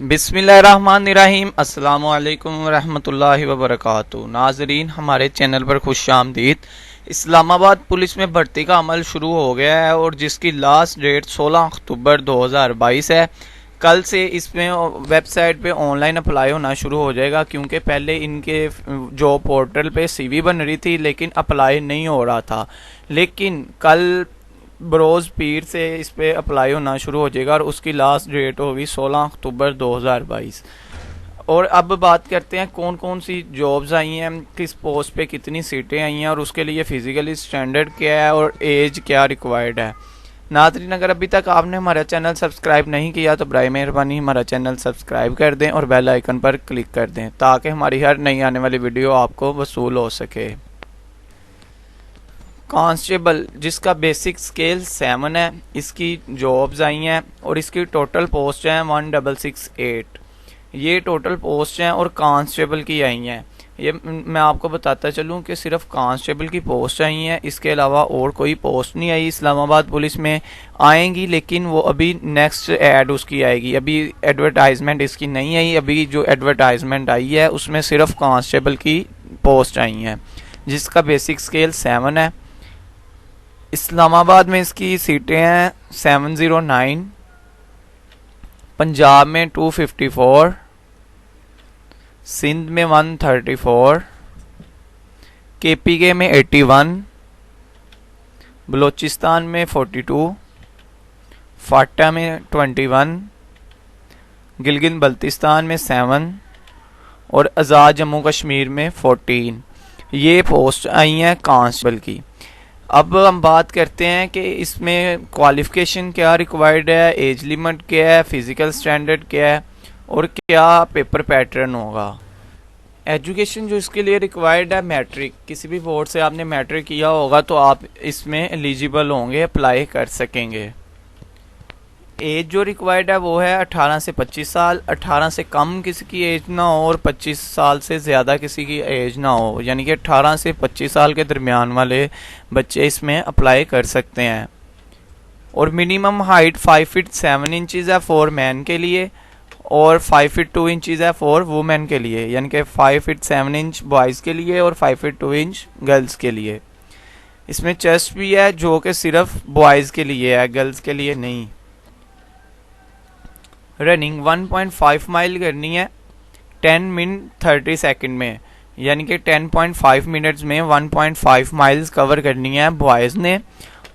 बिस्मिल्लाहिर्रहमानिर्रहीम अस्सलामु अलैकुम रहमतुल्लाहि व बरकातुहू। नाजरीन, हमारे चैनल पर खुश आमदीद। इस्लामाबाद पुलिस में भर्ती का अमल शुरू हो गया है और जिसकी लास्ट डेट 16 अक्टूबर 2022 है। कल से इसमें वेबसाइट पे ऑनलाइन अप्लाई होना शुरू हो जाएगा, क्योंकि पहले इनके जॉब पोर्टल पे सीवी बन रही थी लेकिन अप्लाई नहीं हो रहा था। लेकिन कल बरोज़ पीर से इस पर अप्लाई होना शुरू हो जाएगा और उसकी लास्ट डेट होगी 16 अक्टूबर 2022। और अब बात करते हैं कौन कौन सी जॉब्स आई हैं, किस पोस्ट पे कितनी सीटें आई हैं और उसके लिए फ़िज़िकली स्टैंडर्ड क्या है और एज क्या रिक्वायर्ड है। नाज़रीन, अगर अभी तक आपने हमारा चैनल सब्सक्राइब नहीं किया तो बराए मेहरबानी हमारा चैनल सब्सक्राइब कर दें और बेल आइकन पर क्लिक कर दें ताकि हमारी हर नई आने वाली वीडियो आपको वसूल हो सके। कांस्टेबल, जिसका बेसिक स्केल 7 है, इसकी जॉब्स आई हैं और इसकी टोटल पोस्ट हैं 1668। ये टोटल पोस्ट हैं और कांस्टेबल की आई हैं। ये मैं आपको बताता चलूँ कि सिर्फ कांस्टेबल की पोस्ट आई हैं, इसके अलावा और कोई पोस्ट नहीं आई। इस्लामाबाद पुलिस में आएंगी लेकिन वो अभी नेक्स्ट ऐड उसकी आएगी, अभी एडवर्टाइजमेंट इसकी नहीं आई। अभी जो एडवर्टाइजमेंट आई है उसमें सिर्फ कांस्टेबल की पोस्ट आई हैं, जिसका बेसिक स्केल 7 है। इस्लामाबाद में इसकी सीटें हैं 709, पंजाब में 254, सिंध में 134, KPK में 81, बलोचिस्तान में 42, फाटा में 21, गिलगित बल्तिस्तान में 7 और आज़ाद जम्मू कश्मीर में 14। ये पोस्ट आई हैं कांस्टेबल की। अब हम बात करते हैं कि इसमें क्वालिफ़िकेशन क्या रिक्वायर्ड है, एज लिमिट क्या है, फ़िज़िकल स्टैंडर्ड क्या है और क्या पेपर पैटर्न होगा। एजुकेशन जो इसके लिए रिक्वायर्ड है, मैट्रिक, किसी भी बोर्ड से आपने मैट्रिक किया होगा तो आप इसमें एलिजिबल होंगे, अप्लाई कर सकेंगे। एज जो रिक्वायर्ड है वो है 18 से 25 साल। 18 से कम किसी की एज ना हो और 25 साल से ज़्यादा किसी की एज ना हो, यानी कि 18 से 25 साल के दरमियान वाले बच्चे इसमें अप्लाई कर सकते हैं। और मिनिमम हाइट 5 फीट 7 इंचज़ है फॉर मैन के लिए और 5 फीट 2 इंचज़ है फॉर वुमेन के लिए, यानी कि 5 फीट 7 इंच बॉयज़ के लिए और 5 फीट 2 इंच गर्ल्स के लिए। इसमें चेस्ट भी है जो कि सिर्फ बॉयज़ के लिए है, गर्ल्स के लिए नहीं। रनिंग 1.5 माइल करनी है 10 मिनट 30 सेकंड में, यानी कि 10.5 मिनट्स में 1.5 माइल्स कवर करनी है बॉयज़ ने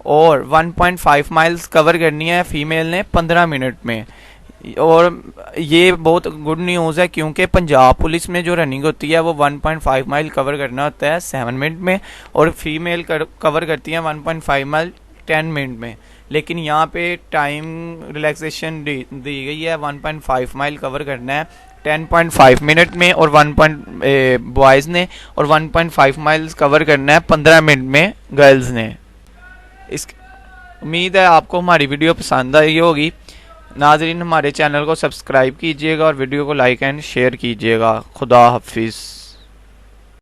और 1.5 माइल्स कवर करनी है फीमेल ने 15 मिनट में। और ये बहुत गुड न्यूज़ है क्योंकि पंजाब पुलिस में जो रनिंग होती है वो 1.5 माइल कवर करना होता है 7 मिनट में और फीमेल कवर करती है 1.5 माइल 10 मिनट में। लेकिन यहाँ पे टाइम रिलैक्सेशन दी गई है, 1.5 माइल कवर करना है 10.5 मिनट में और बॉयज़ ने और 1.5 माइल्स कवर करना है 15 मिनट में गर्ल्स ने। इस उम्मीद है आपको हमारी वीडियो पसंद आई होगी। नाज़रीन, हमारे चैनल को सब्सक्राइब कीजिएगा और वीडियो को लाइक एंड शेयर कीजिएगा। खुदा हाफिज़।